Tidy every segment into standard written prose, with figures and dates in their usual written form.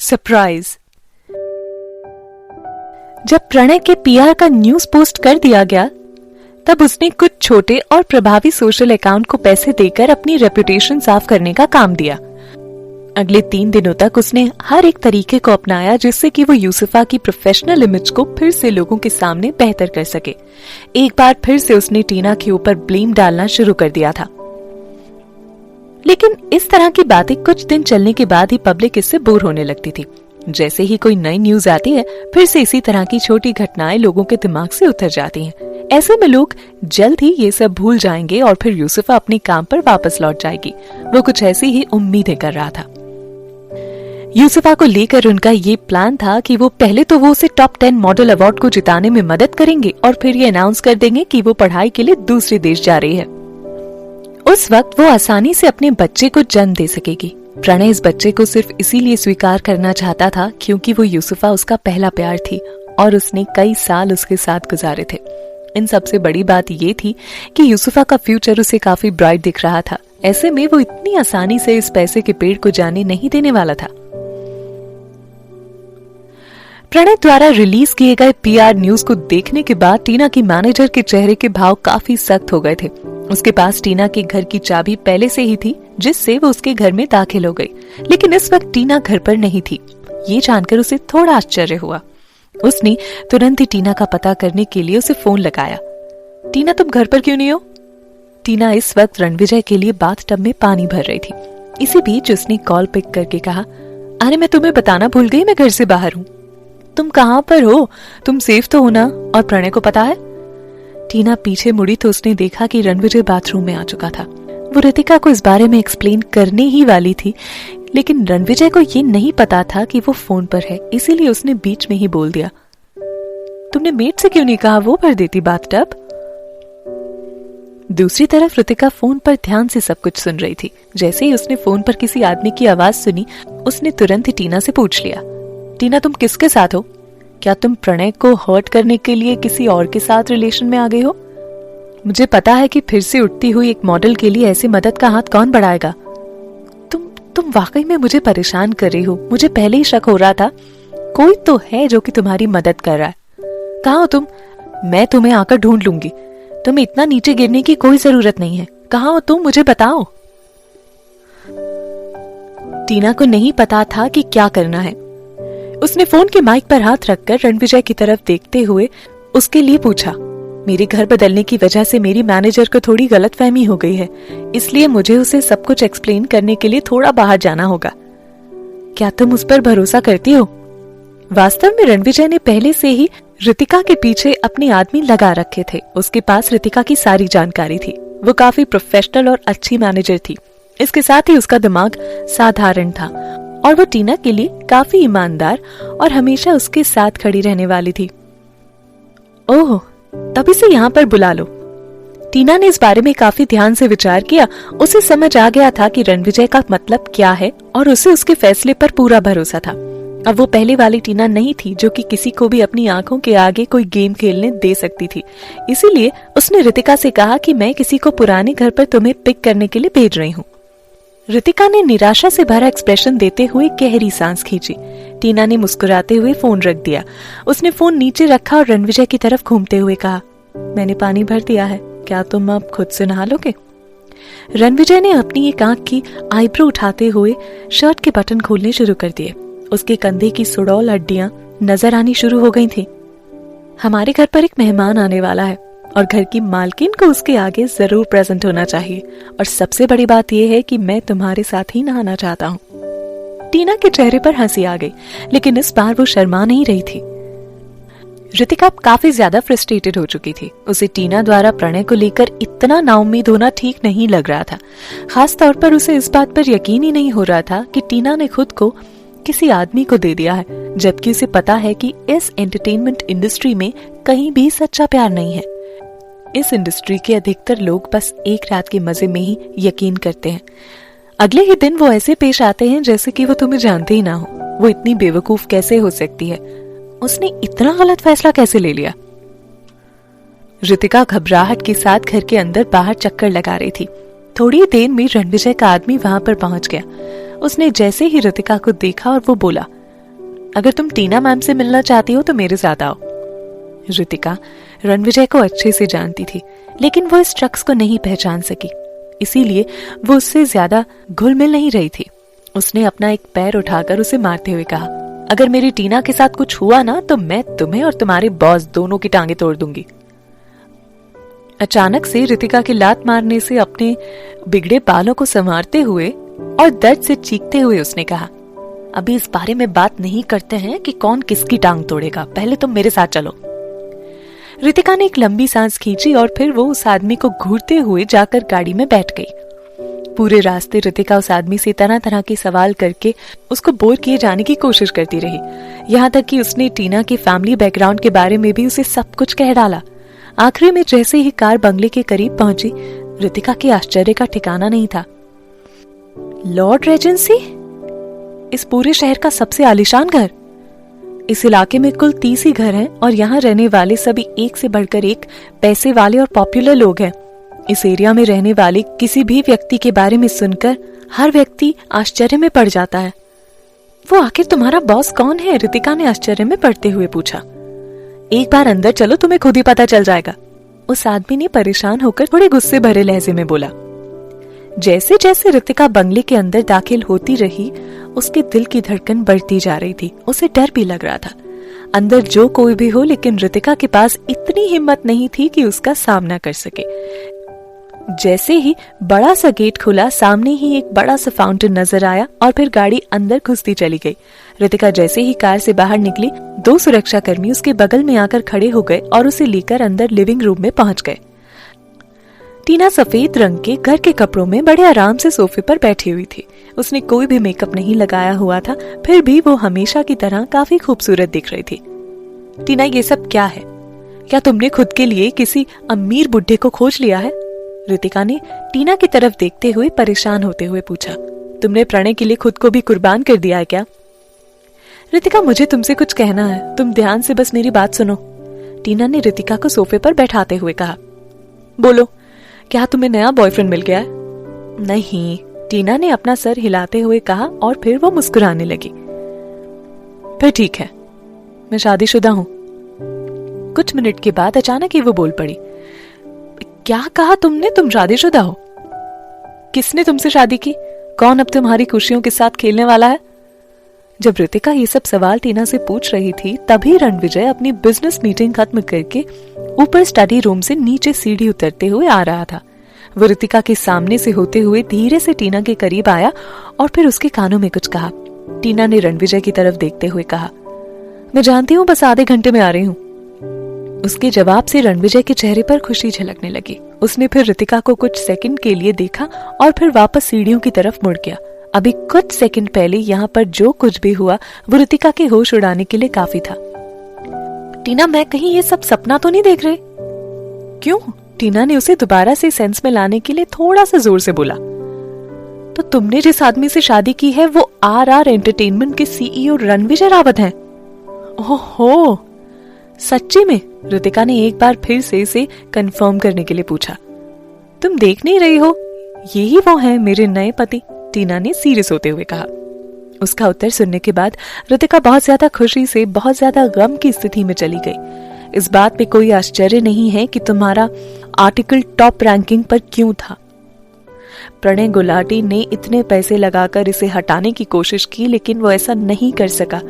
Surprise. जब प्रणय के PR का न्यूज पोस्ट कर दिया गया, तब उसने कुछ छोटे और प्रभावी सोशल अकाउंट को पैसे देकर अपनी रेपुटेशन साफ करने का काम दिया। अगले 3 दिनों तक उसने हर एक तरीके को अपनाया जिससे कि वो यूसुफा की प्रोफेशनल इमेज को फिर से लोगों के सामने बेहतर कर सके। एक बार फिर से उसने टीना के ऊपर ब्लेम डालना शुरू कर दिया था। लेकिन इस तरह की बातें कुछ दिन चलने के बाद ही पब्लिक इससे बोर होने लगती थी। जैसे ही कोई नई न्यूज आती है, फिर से इसी तरह की छोटी घटनाएं लोगों के दिमाग से उतर जाती हैं। ऐसे में लोग जल्द ही ये सब भूल जाएंगे और फिर यूसुफा अपने काम पर वापस लौट जाएगी। वो कुछ ऐसी ही उम्मीदें कर रहा था। यूसुफा को लेकर उनका ये प्लान था कि वो उसे टॉप 10 मॉडल अवार्ड को जिताने में मदद करेंगे और फिर ये अनाउंस कर देंगे कि वो पढ़ाई के लिए दूसरे देश जा रही है। उस वक्त वो आसानी से अपने बच्चे को जन्म दे सकेगी। प्रणय इस बच्चे को सिर्फ इसीलिए स्वीकार करना चाहता था क्योंकि वो यूसुफा उसका पहला प्यार थी और उसने कई साल उसके साथ गुजारे थे। इन सबसे बड़ी बात ये थी कि यूसुफा का फ्यूचर उसे काफी ब्राइट दिख रहा था। ऐसे में वो इतनी आसानी से इस पैसे के पेड़ को जाने नहीं देने वाला था। प्रणय द्वारा रिलीज किए गए पीआर न्यूज को देखने के बाद टीना की मैनेजर के चेहरे के भाव काफी सख्त हो गए थे। उसके पास टीना के घर की चाबी पहले से ही थी, जिससे वो उसके घर में दाखिल हो गई। लेकिन इस वक्त टीना घर पर नहीं थी। ये जानकर उसे थोड़ा आश्चर्य हुआ। उसने तुरंत ही टीना का पता करने के लिए उसे फोन लगाया। टीना, तुम घर पर क्यों नहीं हो? टीना इस वक्त रणविजय के लिए बाथटब में पानी भर रही थी। इसी बीच उसने कॉल पिक करके कहा, अरे मैं तुम्हें बताना भूल गई, मैं घर से बाहर हूँ। तुम कहाँ पर हो? तुम सेफ तो हो ना? और प्रणय को पता है? टीना पीछे मुड़ी तो उसने देखा कि रणविजय बाथरूम में आ चुका था। वो रितिका को इस बारे में एक्सप्लेन करने ही वाली थी, लेकिन रणविजय को ये नहीं पता था कि वो फोन पर है, इसीलिए उसने बीच में ही बोल दिया, तुमने मेड से क्यों नहीं कहा वो भर देती बाथटब? दूसरी तरफ रितिका फोन पर ध्यान से सब कुछ सुन रही थी। जैसे ही उसने फोन पर किसी आदमी की आवाज सुनी, उसने तुरंत ही टीना से पूछ लिया, टीना तुम किसके साथ हो? क्या तुम प्रणय को हर्ट करने के लिए किसी और के साथ रिलेशन में आ गई हो? मुझे पता है कि फिर से उठती हुई एक मॉडल के लिए ऐसी मदद का हाथ कौन बढ़ाएगा। तुम वाकई में मुझे परेशान कर रही हो। मुझे पहले ही शक हो रहा था कोई तो है जो कि तुम्हारी मदद कर रहा है। कहाँ हो तुम? मैं तुम्हें आकर ढूंढ लूंगी। तुम्हें इतना नीचे गिरने की कोई जरूरत नहीं है। कहाँ हो तुम? मुझे बताओ। टीना को नहीं पता था कि क्या करना है। उसने फोन के माइक पर हाथ रखकर रणविजय की तरफ देखते हुए उसके लिए पूछा, मेरे घर बदलने की वजह से मेरी मैनेजर को थोड़ी गलतफहमी हो गई है, इसलिए मुझे उसे सब कुछ एक्सप्लेन करने के लिए थोड़ा बाहर जाना होगा। क्या तुम उस पर भरोसा करती हो? वास्तव में रणविजय ने पहले से ही रितिका के पीछे अपने आदमी लगा रखे थे। उसके पास रितिका की सारी जानकारी थी। वो काफी प्रोफेशनल और अच्छी मैनेजर थी। इसके साथ ही उसका दिमाग साधारण था और वो टीना के लिए काफी ईमानदार और हमेशा उसके साथ खड़ी रहने वाली थी। ओह, तब इसे यहाँ पर बुला लो। टीना ने इस बारे में काफी ध्यान से विचार किया। उसे समझ आ गया था कि रणविजय का मतलब क्या है और उसे उसके फैसले पर पूरा भरोसा था। अब वो पहले वाली टीना नहीं थी जो कि किसी को भी अपनी आंखों के आगे कोई गेम खेलने दे सकती थी। इसीलिए उसने रितिका से कहा कि मैं किसी को पुराने घर पर तुम्हें पिक करने के लिए भेज रही हूँ। रितिका ने निराशा से भरा एक्सप्रेशन देते हुए गहरी सांस खींची। टीना ने मुस्कुराते हुए फोन रख दिया। उसने फोन नीचे रखा और रणविजय की तरफ घूमते हुए कहा, मैंने पानी भर दिया है, क्या तुम अब खुद से नहा लोगे? रणविजय ने अपनी एक आंख की आईब्रो उठाते हुए शर्ट के बटन खोलने शुरू कर दिए। उसके कंधे की सुडौल हड्डियां नजर आनी शुरू हो गई थी। हमारे घर पर एक मेहमान आने वाला है और घर की मालकिन को उसके आगे जरूर प्रेजेंट होना चाहिए, और सबसे बड़ी बात यह है कि मैं तुम्हारे साथ ही नहाना चाहता हूँ। टीना के चेहरे पर हंसी आ गई, लेकिन इस बार वो शर्मा नहीं रही थी। रितिका काफी ज्यादा फ्रस्ट्रेटेड हो चुकी थी। उसे टीना द्वारा प्रणय को लेकर इतना नाउम्मीद होना ठीक नहीं लग रहा था। खास तौर पर उसे इस बात पर यकीन ही नहीं हो रहा था कि टीना ने खुद को किसी आदमी को दे दिया है, जबकि उसे पता है कि इस एंटरटेनमेंट इंडस्ट्री में कहीं भी सच्चा प्यार नहीं है। इस इंडस्ट्री के अधिकतर लोग बस एक रात के मजे में ही यकीन करते हैं। अगले ही दिन वो ऐसे पेश आते हैं जैसे कि वो तुम्हें जानते ही ना हो। वो इतनी बेवकूफ कैसे हो सकती है? उसने इतना गलत फैसला कैसे ले लिया? रितिका घबराहट के साथ घर के अंदर बाहर चक्कर लगा रही थी। थोड़ी देर में रणविजय का आदमी वहां पर पहुंच गया। उसने जैसे ही रितिका को देखा और वो बोला, अगर तुम टीना मैम से मिलना चाहती हो तो मेरे साथ आओ। रितिका रणविजय को अच्छे से जानती थी, लेकिन वो इस शख्स को नहीं पहचान सकी, इसीलिए वो उससे ज्यादा घुल मिल नहीं रही थी। उसने अपना एक पैर उठाकर उसे मारते हुए कहा, अगर मेरी टीना के साथ कुछ हुआ ना तो मैं तुम्हें और तुम्हारे बॉस दोनों की टांगे तोड़ दूंगी। अचानक से रितिका की लात मारने से अपने बिगड़े बालों को संवारते हुए और दर्द से चीखते हुए उसने कहा, अभी इस बारे में बात नहीं करते हैं कि कौन किसकी टांग तोड़ेगा, पहले तुम मेरे साथ चलो। रितिका ने एक लंबी सांस खींची और फिर वो उस आदमी को घूरते हुए जाकर गाड़ी में बैठ गई। पूरे रास्ते रितिका उस आदमी से तरह तरह के सवाल करके उसको बोर किए जाने की कोशिश करती रही, यहाँ तक कि उसने टीना के फैमिली बैकग्राउंड के बारे में भी उसे सब कुछ कह डाला। आखिरी में जैसे ही कार बंगले के करीब पहुंची, रितिका के आश्चर्य का ठिकाना नहीं था। लॉर्ड रेजेंसी, इस पूरे शहर का सबसे आलीशान घर। इस इलाके में कुल 30 ही घर हैं और यहाँ रहने वाले सभी एक से बढ़कर एक पैसे वाले और पॉपुलर लोग हैं। इस एरिया में रहने वाले किसी भी व्यक्ति के बारे में सुनकर हर व्यक्ति आश्चर्य में पड़ जाता है। वो आखिर तुम्हारा बॉस कौन है? रितिका ने आश्चर्य में पड़ते हुए पूछा। एक बार अंदर चलो, तुम्हें खुद ही पता चल जाएगा, उस आदमी ने परेशान होकर थोड़े गुस्से भरे लहजे में बोला। जैसे जैसे रितिका बंगले के अंदर दाखिल होती रही, उसके दिल की धड़कन बढ़ती जा रही थी। उसे डर भी लग रहा था। अंदर जो कोई भी हो, लेकिन रितिका के पास इतनी हिम्मत नहीं थी कि उसका सामना कर सके। जैसे ही बड़ा सा गेट खुला, सामने ही एक बड़ा सा फाउंटेन नजर आया और फिर गाड़ी अंदर घुसती चली गई। रितिका जैसे ही कार से बाहर निकली, 2 सुरक्षाकर्मी उसके बगल में आकर खड़े हो गए और उसे लेकर अंदर लिविंग रूम में पहुंच गए। टीना सफेद रंग के घर के कपड़ों में बड़े आराम से सोफे पर बैठी हुई थी। उसने कोई भी मेकअप नहीं लगाया हुआ था, फिर भी वो हमेशा की तरह काफी खूबसूरत दिख रही थी। टीना, ये सब क्या है? क्या तुमने खुद के लिए किसी अमीर बुड्ढे को खोज लिया है? रितिका ने टीना की तरफ देखते हुए परेशान होते हुए पूछा। तुमने प्रणय के लिए खुद को भी कुर्बान कर दिया है क्या? रितिका, मुझे तुमसे कुछ कहना है, तुम ध्यान से बस मेरी बात सुनो। टीना ने रितिका को सोफे पर बैठाते हुए कहा। बोलो, क्या तुम्हें नया बॉयफ्रेंड मिल गया है? नहीं, टीना ने अपना सर हिलाते हुए कहा और फिर वो मुस्कुराने लगी। फिर ठीक है, मैं शादीशुदा हूं। कुछ मिनट के बाद अचानक ही वो बोल पड़ी। क्या कहा तुमने? तुम शादीशुदा हो? किसने तुमसे शादी की? कौन अब तुम्हारी खुशियों के साथ खेलने वाला है? जब रितिका ये सब सवाल टीना से पूछ रही थी, तभी रणविजय अपनी बिजनेस मीटिंग खत्म करके ऊपर स्टडी रूम से नीचे सीढ़ी उतरते हुए आ रहा था। वो रितिका के सामने से होते हुए धीरे से टीना के करीब आया और फिर उसके कानों में कुछ कहा। टीना ने रणविजय की तरफ देखते हुए कहा, मैं जानती हूँ, बस आधे घंटे में आ रही हूँ। उसके जवाब से रणविजय के चेहरे पर खुशी झलकने लगी। उसने फिर रितिका को कुछ सेकंड के लिए देखा और फिर वापस सीढ़ियों की तरफ मुड़ गया। अभी कुछ सेकंड पहले यहाँ पर जो कुछ भी हुआ वो रितिका के होश उड़ाने के लिए काफी था। टीना, मैं कहीं ये सब सपना तो नहीं देख रहे? क्यों? टीना ने उसे दोबारा से सेंस में लाने के लिए थोड़ा सा जोर से बोला। तो तुमने जिस आदमी से शादी की है वो RR एंटरटेनमेंट के CEO रणविजय रावत हैं। ओहो, सच्ची में? रितिका ने एक बार फिर से इसे कंफर्म करने के लिए पूछा। तुम देख नहीं रही हो, यही वो हैं मेरे नए पति, टीना ने सीरियस होते हुए कहा। उसका उत्तर सुनने के बाद रितिका बहुत ज्यादा खुशी से बहुत ज्यादा गम की स्थिति में चली गई। इस बात पे कोई आश्चर्य नहीं है कि तुम्हारा आर्टिकल टॉप रैंकिंग पर क्यों था। प्रणय गुलाटी ने इतने पैसे लगाकर इसे हटाने की कोशिश की, लेकिन वो ऐसा नहीं कर सका।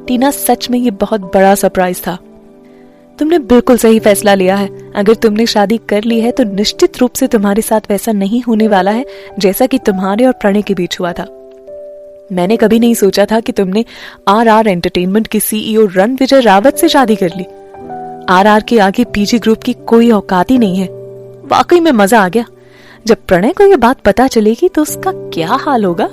टीना, सच में ये बहुत बड़ा सरप्राइज था। तुमने बिल्कुल सही फैसला लिया है। अगर तुमने शादी कर ली है तो निश्चित रूप से तुम्हारे साथ वैसा नहीं होने वाला है जैसा कि तुम्हारे और प्रणय के बीच हुआ था। मैंने कभी नहीं सोचा था कि तुमने RR एंटरटेनमेंट के CEO रणविजय रावत से शादी कर ली। RR के आगे PG ग्रुप की कोई औकात ही नहीं है। वाकई में मजा आ गया। जब प्रणय को यह बात पता चलेगी तो उसका क्या हाल होगा।